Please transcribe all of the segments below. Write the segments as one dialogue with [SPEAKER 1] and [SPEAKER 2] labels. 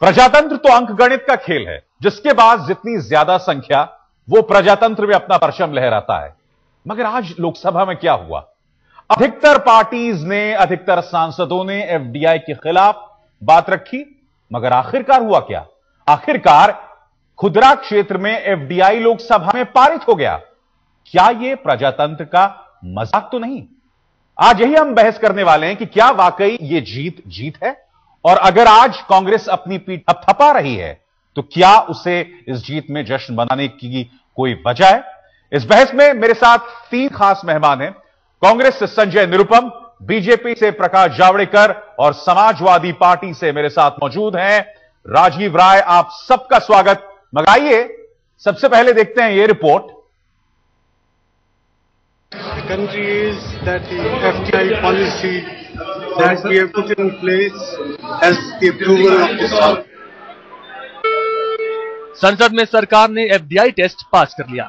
[SPEAKER 1] प्रजातंत्र तो अंकगणित का खेल है, जिसके बाद जितनी ज्यादा संख्या वो प्रजातंत्र में अपना परचम लहराता है। मगर आज लोकसभा में क्या हुआ? अधिकतर पार्टीज ने, अधिकतर सांसदों ने एफडीआई के खिलाफ बात रखी, मगर आखिरकार हुआ क्या? आखिरकार खुदरा क्षेत्र में एफडीआई लोकसभा में पारित हो गया। क्या यह प्रजातंत्र का मजाक तो नहीं? आज यही हम बहस करने वाले हैं कि क्या वाकई यह जीत है, और अगर आज कांग्रेस अपनी पीठ थपथपा रही है तो क्या उसे इस जीत में जश्न मनाने की कोई वजह है? इस बहस में मेरे साथ 3 खास मेहमान हैं। कांग्रेस से संजय निरुपम, बीजेपी से प्रकाश जावड़ेकर और समाजवादी पार्टी से मेरे साथ मौजूद हैं राजीव राय। आप सबका स्वागत। मगाइए, सबसे पहले देखते हैं यह report.
[SPEAKER 2] The country is that the FDI policy that we have put in place has the approval of the Senate.
[SPEAKER 3] संसद में सरकार ने एफडीआई टेस्ट पास कर लिया।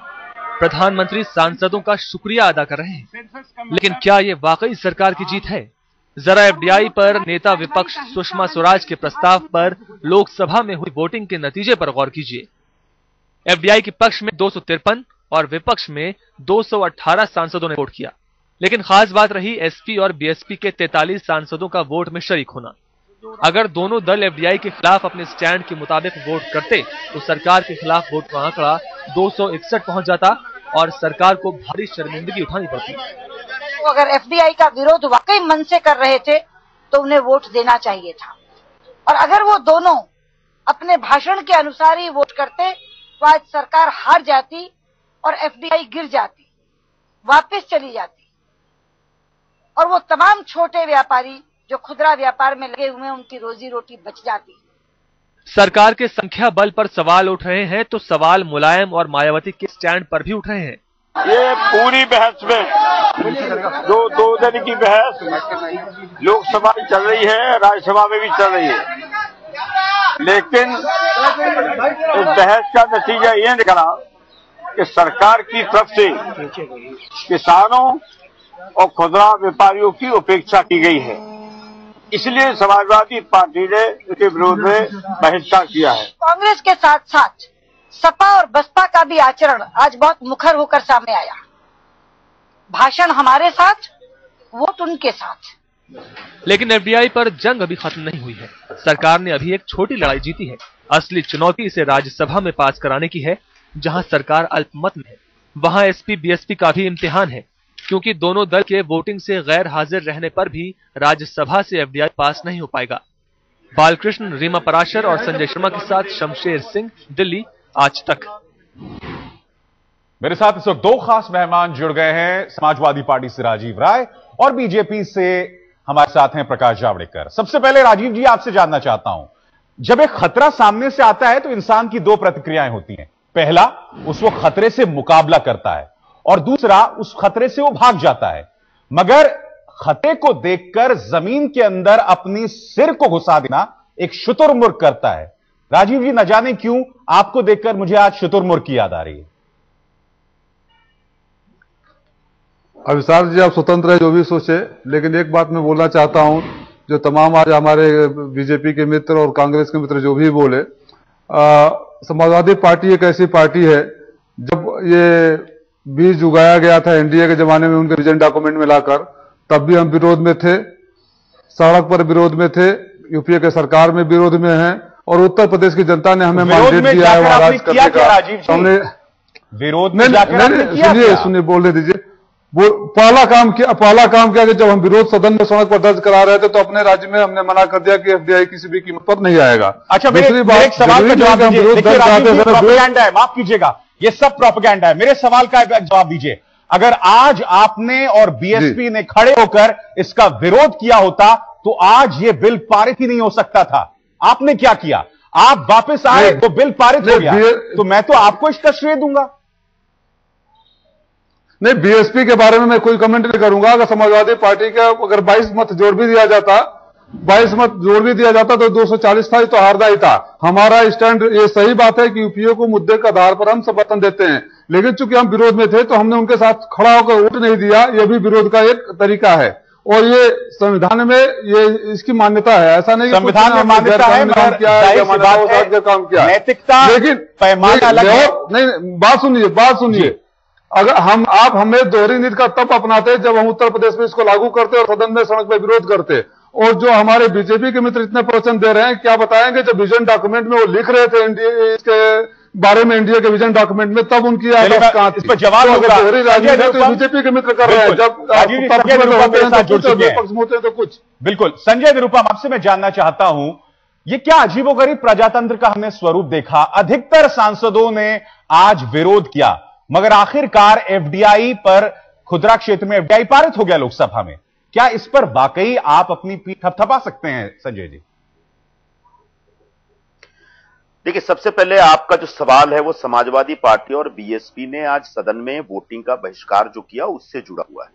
[SPEAKER 3] प्रधानमंत्री सांसदों का शुक्रिया अदा कर रहे हैं, लेकिन क्या ये वाकई सरकार की जीत है? जरा एफडीआई पर नेता विपक्ष सुषमा स्वराज के प्रस्ताव पर लोकसभा में हुई वोटिंग के नतीजे पर गौर कीजिए। एफडीआई के पक्ष में 253 और विपक्ष में 218 सांसदों ने वोट किया, लेकिन खास बात रही एसपी और बीएसपी के 43 सांसदों का वोट में शरीक होना। अगर दोनों दल एफडीआई के खिलाफ अपने स्टैंड के मुताबिक वोट करते तो सरकार के खिलाफ वोट का आंकड़ा 261 पहुंच जाता और सरकार को भारी शर्मिंदगी उठानी पड़ती।
[SPEAKER 4] तो अगर एफडीआई का विरोध वाकई मन से कर रहे थे तो उन्हें वोट देना चाहिए था, और अगर वो दोनों अपने भाषण के अनुसार ही वोट करते तो आज सरकार हार जाती और एफडीआई गिर जाती, वापस चली जाती, और वो तमाम छोटे व्यापारी जो खुदरा व्यापार में लगे हुए हैं उनकी रोजी रोटी बच जाती।
[SPEAKER 3] सरकार के संख्या बल पर सवाल उठ रहे हैं तो सवाल मुलायम और मायावती के स्टैंड पर भी उठ रहे हैं।
[SPEAKER 5] ये पूरी बहस में जो 2 दिन की बहस लोकसभा में चल रही है, राज्यसभा में भी चल रही है, लेकिन इस बहस का नतीजा ये निकला कि सरकार की तरफ से किसानों और खुदरा व्यापारियों की उपेक्षा की गई है। इसलिए समाजवादी पार्टी ने इसके विरोध में बहिष्कार किया है।
[SPEAKER 4] कांग्रेस के साथ साथ सपा और बसपा का भी आचरण आज बहुत मुखर होकर सामने आया। भाषण हमारे साथ, वोट उनके साथ।
[SPEAKER 3] लेकिन एफडीआई पर जंग अभी खत्म नहीं हुई है। सरकार ने अभी एक छोटी लड़ाई जीती है। असली चुनौती इसे राज्यसभा में पास कराने की है, जहां सरकार अल्पमत में है। वहां एसपी बीएसपी का भी इम्तिहान है, क्योंकि दोनों दल के वोटिंग से गैर हाजिर रहने पर भी राज्यसभा से एफडीआई पास नहीं हो पाएगा। बालकृष्ण, रीमा पराशर और संजय शर्मा के साथ शमशेर सिंह, दिल्ली, आज तक।
[SPEAKER 1] मेरे साथ इस वक्त 2 खास मेहमान जुड़ गए हैं। समाजवादी पार्टी से राजीव राय और बीजेपी से हमारे साथ हैं प्रकाश जावड़ेकर। सबसे पहले राजीव जी, आपसे जानना चाहता हूं, जब एक खतरा सामने से आता है तो इंसान की 2 प्रतिक्रियाएं होती हैं। पहला, उस वो खतरे से मुकाबला करता है, और दूसरा, उस खतरे से वो भाग जाता है। मगर खतरे को देखकर जमीन के अंदर अपनी सिर को घुसा देना एक शुतुरमुर्ग करता है। राजीव जी, न जाने क्यों आपको देखकर मुझे आज शुतुरमुर्ग की याद आ रही है।
[SPEAKER 6] अविशाल जी, आप स्वतंत्र है, जो भी सोचे, लेकिन एक बात मैं बोलना चाहता हूं, जो तमाम आज हमारे बीजेपी के मित्र और कांग्रेस के मित्र जो भी बोले, समाजवादी पार्टी एक ऐसी पार्टी है, जब ये बीज उगाया गया था एनडीए के जमाने में उनके विजन डॉक्यूमेंट में लाकर, तब भी हम विरोध में थे, सड़क पर विरोध में थे, यूपीए के सरकार में विरोध में हैं, और उत्तर प्रदेश की जनता ने हमें मैंडेट दिया है वहां राज करने का। हमने विरोध में सुनिए बोलने दीजिए। पहला काम किया कि जब हम विरोध सदन में सड़क पर दर्ज करा रहे थे तो अपने राज्य में हमने मना कर दिया कि एफडीआई किसी भी कीमत पर नहीं आएगा।
[SPEAKER 1] अच्छा, दूसरी बात, एक सवाल का जवाब दीजिए। प्रोपेगेंडा है, माफ कीजिएगा, ये सब प्रोपेगेंडा है। मेरे सवाल का जवाब दीजिए। अगर आज आपने और बीएसपी ने खड़े होकर इसका विरोध किया होता तो आज ये बिल पारित ही नहीं हो सकता था। आपने क्या किया? आप वापस आए तो बिल पारित हो गया, तो मैं तो आपको इसका श्रेय दूंगा।
[SPEAKER 6] नहीं, बीएसपी के बारे में मैं कोई कमेंट नहीं करूंगा। अगर समाजवादी पार्टी का अगर 22 मत जोड़ भी दिया जाता तो 240 था, तो हारदा ही था। हमारा स्टैंड, ये सही बात है कि यूपीए को मुद्दे के आधार पर हम समर्थन देते हैं, लेकिन चूंकि हम विरोध में थे तो हमने उनके साथ खड़ा होकर वोट नहीं दिया। यह भी विरोध का एक तरीका है। और ये संविधान में ये इसकी मान्यता है। ऐसा नहीं कि
[SPEAKER 1] संविधान में मान्यता है, मगर जाहिर सी बात है
[SPEAKER 6] काम किया,
[SPEAKER 1] नैतिकता
[SPEAKER 6] लेकिन
[SPEAKER 1] पैमाना अलग है।
[SPEAKER 6] नहीं, बात सुनिए। अगर आप हमें दोहरी नीति का तब अपनाते हैं जब हम उत्तर प्रदेश में इसको लागू करते और सदन में सड़क पर विरोध करते, और जो हमारे बीजेपी के मित्र इतने प्रवचन दे रहे हैं, क्या बताएंगे जब विजन डॉक्यूमेंट में वो लिख रहे थे इसके बारे में, इंडिया के विजन डॉक्यूमेंट में, तब उनकी
[SPEAKER 1] इस पर जवाब होगा।
[SPEAKER 6] बीजेपी के मित्र कर रहे हैं, जब पक्ष में होते हैं तो कुछ।
[SPEAKER 1] बिल्कुल संजय निरुपम, आपसे मैं जानना चाहता हूं, ये क्या अजीबोगरीब प्रजातंत्र का हमने स्वरूप देखा। अधिकतर सांसदों ने आज विरोध किया, मगर आखिरकार एफडीआई पर, खुदरा क्षेत्र में एफडीआई पारित हो गया लोकसभा में। क्या इस पर वाकई आप अपनी पीठ थपथपा सकते हैं संजय जी?
[SPEAKER 7] देखिए, सबसे पहले आपका जो सवाल है वो समाजवादी पार्टी और बीएसपी ने आज सदन में वोटिंग का बहिष्कार जो किया उससे जुड़ा हुआ है।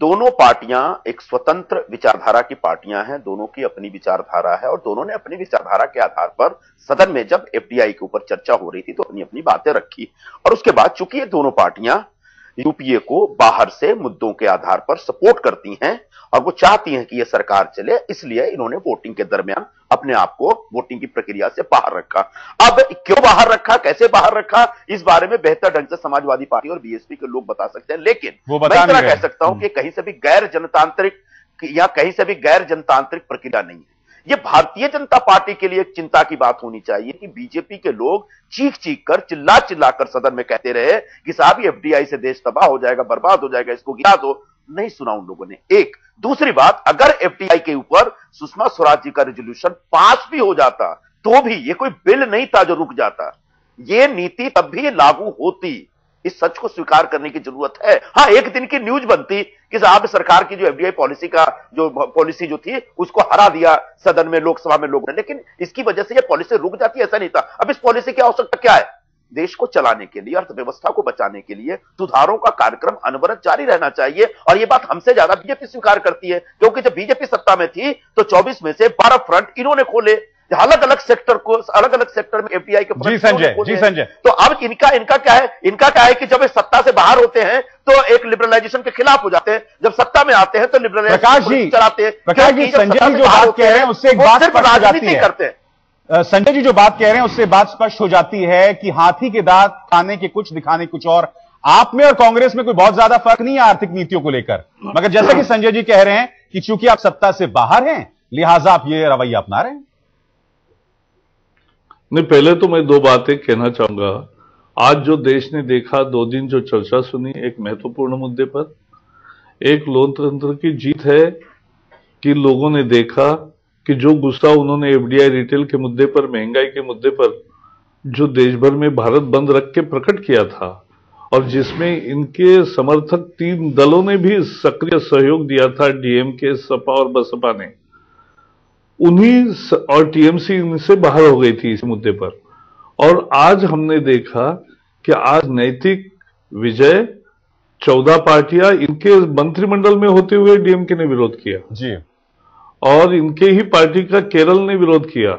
[SPEAKER 7] दोनों पार्टियां एक स्वतंत्र विचारधारा की पार्टियां हैं, दोनों की अपनी विचारधारा है और दोनों ने अपनी विचारधारा के आधार पर सदन में जब एफडीआई के ऊपर चर्चा हो रही थी तो अपनी अपनी बातें रखी। और उसके बाद चूंकि ये दोनों पार्टियां यूपीए को बाहर से मुद्दों के आधार पर सपोर्ट करती हैं और वो चाहती हैं कि ये सरकार चले, इसलिए इन्होंने वोटिंग के दरमियान अपने आप को वोटिंग की प्रक्रिया से बाहर रखा। अब क्यों बाहर रखा, कैसे बाहर रखा, इस बारे में बेहतर ढंग से समाजवादी पार्टी और बीएसपी के लोग बता सकते हैं, लेकिन मैं इतना कह सकता हूं कि कहीं से भी गैर जनतांत्रिक प्रक्रिया नहीं है। ये भारतीय जनता पार्टी के लिए एक चिंता की बात होनी चाहिए कि बीजेपी के लोग चीख कर, चिल्ला कर सदन में कहते रहे कि साहब ये एफडीआई से देश तबाह हो जाएगा, बर्बाद हो जाएगा, इसको गिरा दो। नहीं सुना उन लोगों ने। एक दूसरी बात, अगर एफडीआई के ऊपर सुषमा स्वराज जी का रेजोल्यूशन पास भी हो जाता तो भी ये कोई बिल नहीं था जो रुक जाता, ये नीति तब भी लागू होती। इस सच को स्वीकार करने की जरूरत है। हाँ, एक दिन की न्यूज बनती कि साहब सरकार की जो एफडीआई पॉलिसी जो थी उसको हरा दिया सदन में, लोकसभा में लोगों ने, लेकिन इसकी वजह से ये पॉलिसी रुक जाती, ऐसा नहीं था। अब इस पॉलिसी की आवश्यकता क्या है? देश को चलाने के लिए, अर्थव्यवस्था को बचाने के लिए सुधारों का कार्यक्रम अनवरत जारी रहना चाहिए। और ये बात हमसे ज्यादा बीजेपी स्वीकार करती है, क्योंकि जब बीजेपी सत्ता में थी तो 24 में से 12 फ्रंट इन्होंने खोले, अलग अलग सेक्टर में एफडीआई के फ्रंट।
[SPEAKER 1] जी संजय,
[SPEAKER 7] तो अब इनका क्या है कि जब ये सत्ता से बाहर होते हैं तो एक लिबरलाइजेशन के खिलाफ हो जाते हैं, जब सत्ता में आते हैं तो लिबरलाइजेशन चलाते हैं।
[SPEAKER 1] प्रकाश जी, संजय जी जो बात कह रहे हैं उससे एक बात स्पष्ट हो जाती है। संजय जी जो बात कह रहे हैं उससे बात स्पष्ट हो जाती है कि हाथी के दांत खाने के कुछ, दिखाने कुछ और। आप में और कांग्रेस में कोई बहुत ज्यादा फर्क नहीं है आर्थिक नीतियों को लेकर, मगर जैसा कि संजय जी कह रहे हैं कि चूंकि आप सत्ता से बाहर हैं लिहाजा आप ये रवैया अपना रहे हैं।
[SPEAKER 8] नहीं, पहले तो मैं दो बातें कहना चाहूंगा। आज जो देश ने देखा, 2 दिन जो चर्चा सुनी एक महत्वपूर्ण मुद्दे पर, एक लोकतंत्र की जीत है कि लोगों ने देखा कि जो गुस्सा उन्होंने एफडीआई रिटेल के मुद्दे पर, महंगाई के मुद्दे पर, जो देश भर में भारत बंद रख के प्रकट किया था और जिसमें इनके समर्थक 3 दलों ने भी सक्रिय सहयोग दिया था, डीएमके, सपा और बसपा ने, उन्हीं और टीएमसी इनसे बाहर हो गई थी इस मुद्दे पर। और आज हमने देखा कि आज नैतिक विजय, 14 पार्टियां, इनके मंत्रिमंडल में होते हुए डीएमके ने विरोध किया
[SPEAKER 1] जी,
[SPEAKER 8] और इनके ही पार्टी का केरल ने विरोध किया।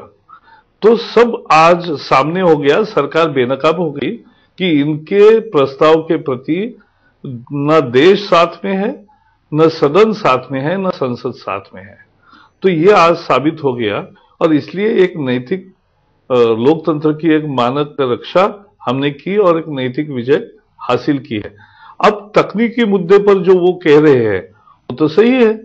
[SPEAKER 8] तो सब आज सामने हो गया, सरकार बेनकाब हो गई कि इनके प्रस्ताव के प्रति न देश साथ में है, न सदन साथ में है, न संसद साथ में है। तो ये आज साबित हो गया और इसलिए एक नैतिक लोकतंत्र की एक मानक रक्षा हमने की और एक नैतिक विजय हासिल की है। अब तकनीकी मुद्दे पर जो वो कह रहे हैं वो तो सही है,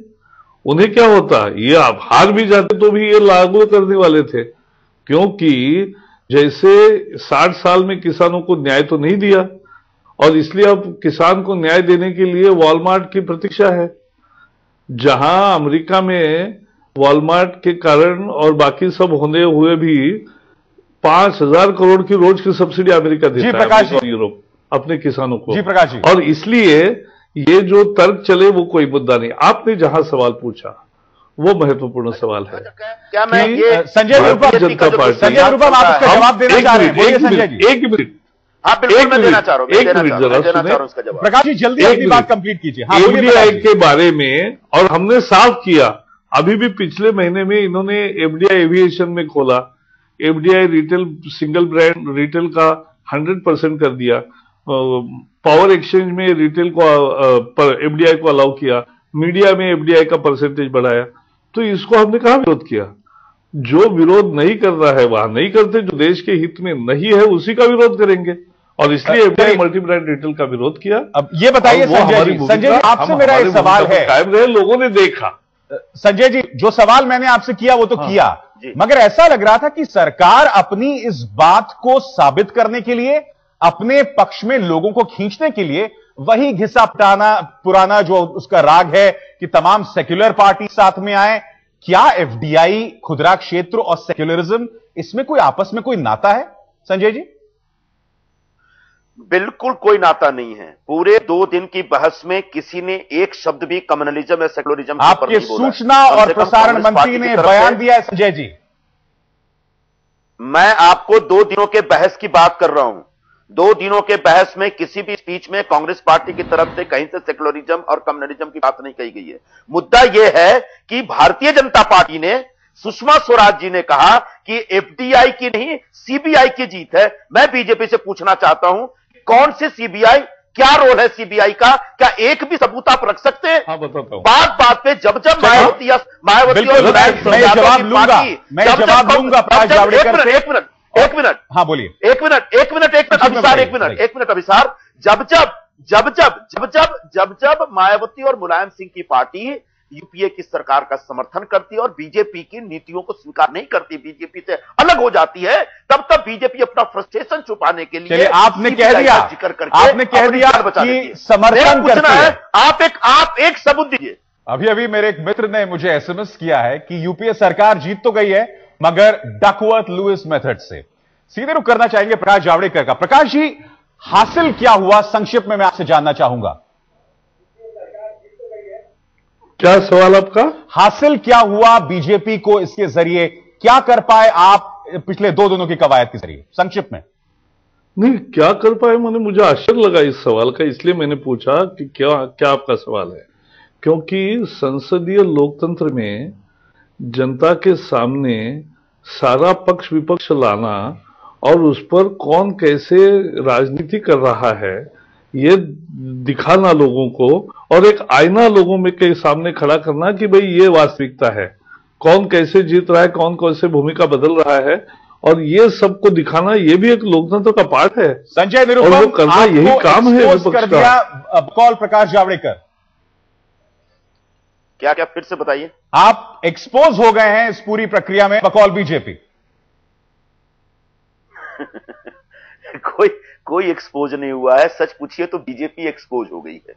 [SPEAKER 8] उन्हें क्या होता, ये आप हार भी जाते तो भी ये लागू करने वाले थे, क्योंकि जैसे 60 साल में किसानों को न्याय तो नहीं दिया और इसलिए अब किसान को न्याय देने के लिए वॉलमार्ट की प्रतीक्षा है। जहां अमेरिका में वॉलमार्ट के कारण और बाकी सब होने हुए भी 5,000 करोड़ की रोज की सब्सिडी अमेरिका देता है और यूरोप अपने किसानों को।
[SPEAKER 1] जी प्रकाश जी,
[SPEAKER 8] और इसलिए ये जो तर्क चले वो कोई मुद्दा नहीं। आपने जहां सवाल पूछा वो महत्वपूर्ण सवाल है।
[SPEAKER 7] क्या मैं ये
[SPEAKER 1] संजय निरुपम, संजय निरुपम आप इसका जवाब देना चाह रहे हैं? बोलिए संजय जी।
[SPEAKER 8] एक मिनट,
[SPEAKER 7] हाँ बिल्कुल मैं देना चाह रहा हूँ,
[SPEAKER 8] एक मिनट जरा सुने
[SPEAKER 1] प्रकाश जी, जल्दी अपनी बात कंप्लीट कीजिए। हाँ,
[SPEAKER 8] एफडीआई के बारे में, और हमने साफ किया, अभी भी पिछले महीने में इन्होंने एफडीआई एविएशन में खोला, FDI retail single brand retail का 100% कर दिया, पावर एक्सचेंज में रिटेल को एफडीआई को अलाउ किया, मीडिया में एफडीआई का परसेंटेज बढ़ाया, तो इसको हमने कहां विरोध किया? जो विरोध नहीं कर रहा है वहां नहीं करते, जो देश के हित में नहीं है उसी का विरोध करेंगे, और इसलिए एफडीआई मल्टी ब्रांड रिटेल का विरोध किया।
[SPEAKER 1] अब ये बताइए संजय जी, आपसे मेरा एक सवाल है,
[SPEAKER 8] कायम रहे, लोगों ने देखा।
[SPEAKER 1] संजय जी, जो सवाल मैंने आपसे किया वो तो किया, मगर ऐसा लग रहा था कि सरकार अपनी इस बात को साबित करने के लिए, अपने पक्ष में लोगों को खींचने के लिए वही घिसा पुराना जो उसका राग है कि तमाम सेक्युलर पार्टी साथ में आए। क्या एफडीआई, खुदरा क्षेत्र और सेक्युलरिज्म, इसमें कोई आपस में कोई नाता है संजय जी?
[SPEAKER 7] बिल्कुल कोई नाता नहीं है। पूरे 2 दिन की बहस में किसी ने एक शब्द भी कम्युनलिज्म या सेक्युलरिज्म
[SPEAKER 1] आपके सूचना और प्रसारण मंत्री ने बयान दिया है संजय जी।
[SPEAKER 7] मैं आपको 2 दिनों के बहस की बात कर रहा हूं। 2 दिनों के बहस में किसी भी स्पीच में कांग्रेस पार्टी की तरफ से कहीं से सेक्युलरिज्म और कम्युनलिज्म की बात नहीं कही गई है। मुद्दा यह है कि भारतीय जनता पार्टी ने, सुषमा स्वराज जी ने कहा कि एफडीआई की नहीं सीबीआई की जीत है। मैं बीजेपी से पूछना चाहता हूं, कौन से सीबीआई, क्या रोल है सीबीआई का? क्या एक भी सबूत आप रख सकते हैं?
[SPEAKER 8] हाँ, बताता हूं।
[SPEAKER 7] बात पे जब मायावती और
[SPEAKER 1] मैं जवाब लूंगा प्रकाश जावड़ेकर से।
[SPEAKER 7] एक मिनट
[SPEAKER 1] हाँ बोलिए।
[SPEAKER 7] एक मिनट अभिसार, जब मायावती और मुलायम सिंह की पार्टी यूपीए की सरकार का समर्थन करती है और बीजेपी की नीतियों को स्वीकार नहीं करती, बीजेपी से अलग हो जाती है, तब बीजेपी अपना फ्रस्ट्रेशन छुपाने के लिए
[SPEAKER 1] आपने कह दिया कि समर्थन करती है।
[SPEAKER 7] आप एक सबूत दीजिए।
[SPEAKER 1] अभी मेरे एक मित्र ने मुझे एसएमएस किया है कि यूपीए सरकार जीत तो गई है मगर डकवर्थ लुइस मेथड से। सीधे रुख करना चाहेंगे प्रकाश जावड़ेकर का। प्रकाश जी, हासिल क्या हुआ संक्षिप्त में मैं आपसे जानना चाहूंगा।
[SPEAKER 8] क्या सवाल आपका?
[SPEAKER 1] हासिल क्या हुआ बीजेपी को इसके जरिए, क्या कर पाए आप पिछले 2 दिनों की कवायद के जरिए, संक्षिप्त में?
[SPEAKER 8] नहीं, क्या कर पाए मैंने, मुझे आश्चर्य लगा इस सवाल का, इसलिए मैंने पूछा कि क्या आपका सवाल है। क्योंकि संसदीय लोकतंत्र में जनता के सामने सारा पक्ष विपक्ष लाना और उस पर कौन कैसे राजनीति कर रहा है ये दिखाना लोगों को, और एक आईना लोगों में के सामने खड़ा करना कि भाई ये वास्तविकता है, कौन कैसे जीत रहा है, कौन कैसे भूमिका बदल रहा है, और ये सबको दिखाना, ये भी एक लोकतंत्र का पार्ट है।
[SPEAKER 1] संजय निरुपम,
[SPEAKER 8] करना यही काम है विपक्ष का।
[SPEAKER 1] कॉल प्रकाश जावड़ेकर,
[SPEAKER 7] क्या फिर से बताइए।
[SPEAKER 1] आप एक्सपोज हो गए हैं इस पूरी प्रक्रिया में बकौल बीजेपी।
[SPEAKER 7] कोई एक्सपोज नहीं हुआ है। सच पूछिए तो बीजेपी एक्सपोज हो गई है।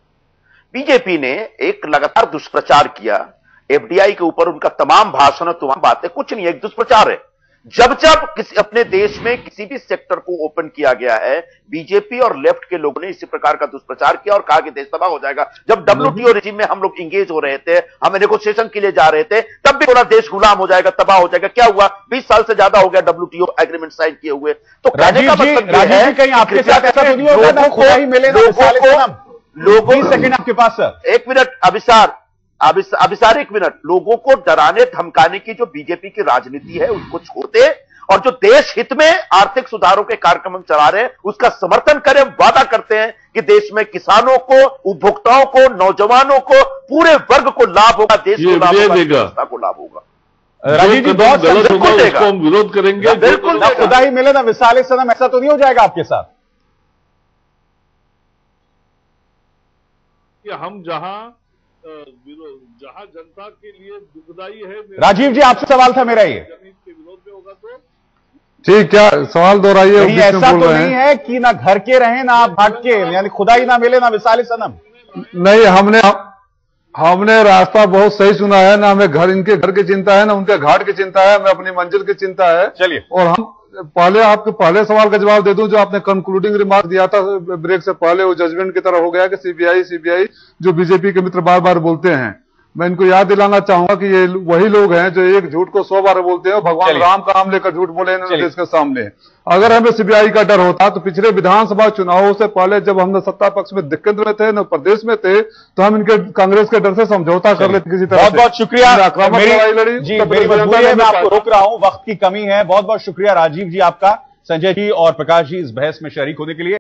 [SPEAKER 7] बीजेपी ने एक लगातार दुष्प्रचार किया एफडीआई के ऊपर। उनका तमाम भाषण, तमाम बातें कुछ नहीं, एक दुष्प्रचार है। जब किसी अपने देश में किसी भी सेक्टर को ओपन किया गया है, बीजेपी और लेफ्ट के लोगों ने इसी प्रकार का दुष्प्रचार किया और कहा कि देश तबाह हो जाएगा। जब डब्ल्यूटीओ रेजिम में हम लोग इंगेज हो रहे थे, हम नेगोशिएशन के लिए जा रहे थे, तब भी पूरा देश गुलाम हो जाएगा, तबाह हो जाएगा। क्या हुआ? 20 साल से ज्यादा हो गया डब्ल्यूटीओ एग्रीमेंट साइन किए हुए। तो कहने का मतलब यह है
[SPEAKER 1] कहीं आपके साथ ऐसा तो नहीं होगा ना, खुदा ही मिले ना
[SPEAKER 7] लोगों।
[SPEAKER 1] 20 सेकंड आपके पास सर।
[SPEAKER 7] 1 minute Abhisar 1 minute. लोगों को डराने धमकाने की जो बीजेपी की राजनीति है उसको छोड़ते और जो देश हित में आर्थिक सुधारों के कार्यक्रम चला रहे हैं उसका समर्थन करें। वादा करते हैं कि देश में किसानों को, उपभोक्ताओं को, नौजवानों को, पूरे वर्ग को लाभ होगा, देश को लाभ होगा, व्यवस्था को लाभ होगा।
[SPEAKER 1] राजीव जी, बहुत
[SPEAKER 8] गलत होगा उसको हम विरोध करेंगे।
[SPEAKER 7] बिल्कुल,
[SPEAKER 1] खुदा ही मिले ना विसाले सनम, ऐसा तो नहीं हो जाएगा आपके साथ?
[SPEAKER 8] हम जहां जनता के लिए दुखदाई है।
[SPEAKER 1] राजीव जी, आपसे सवाल था मेरा ये।
[SPEAKER 8] विरोध में होगा तो
[SPEAKER 6] ठीक, क्या सवाल दोहराइए।
[SPEAKER 1] ऐसा तो नहीं है कि ना घर के रहे ना आप भाग के, यानी खुदा ही ना मिले ना विसाले सनम?
[SPEAKER 6] नहीं, हमने रास्ता बहुत सही चुना है ना। हमें इनके घर की चिंता है ना उनके घाट की चिंता है, हमें अपनी मंजिल की चिंता है।
[SPEAKER 1] चलिए,
[SPEAKER 6] और हम आपके पहले सवाल का जवाब दे दूं, जो आपने कंक्लूडिंग रिमार्क दिया था ब्रेक से पहले, वो जजमेंट की तरह हो गया कि सीबीआई जो बीजेपी के मित्र बार बार बोलते हैं। मैं इनको याद दिलाना चाहूंगा कि ये वही लोग हैं जो एक झूठ को 100 बार बोलते हैं। भगवान राम का नाम लेकर झूठ बोले इन्होंने देश के सामने। अगर हमें सीबीआई का डर होता तो पिछले विधानसभा चुनावों से पहले जब हम सत्ता पक्ष में केंद्र में थे, न प्रदेश में थे, तो हम इनके कांग्रेस के डर से समझौता कर लेते किसी तरह।
[SPEAKER 1] बहुत बहुत शुक्रिया।
[SPEAKER 6] जी,
[SPEAKER 1] मैं आपको रोक रहा हूं, वक्त की कमी है। बहुत बहुत शुक्रिया राजीव जी आपका, संजय जी और प्रकाश जी इस बहस में शरीक होने के लिए।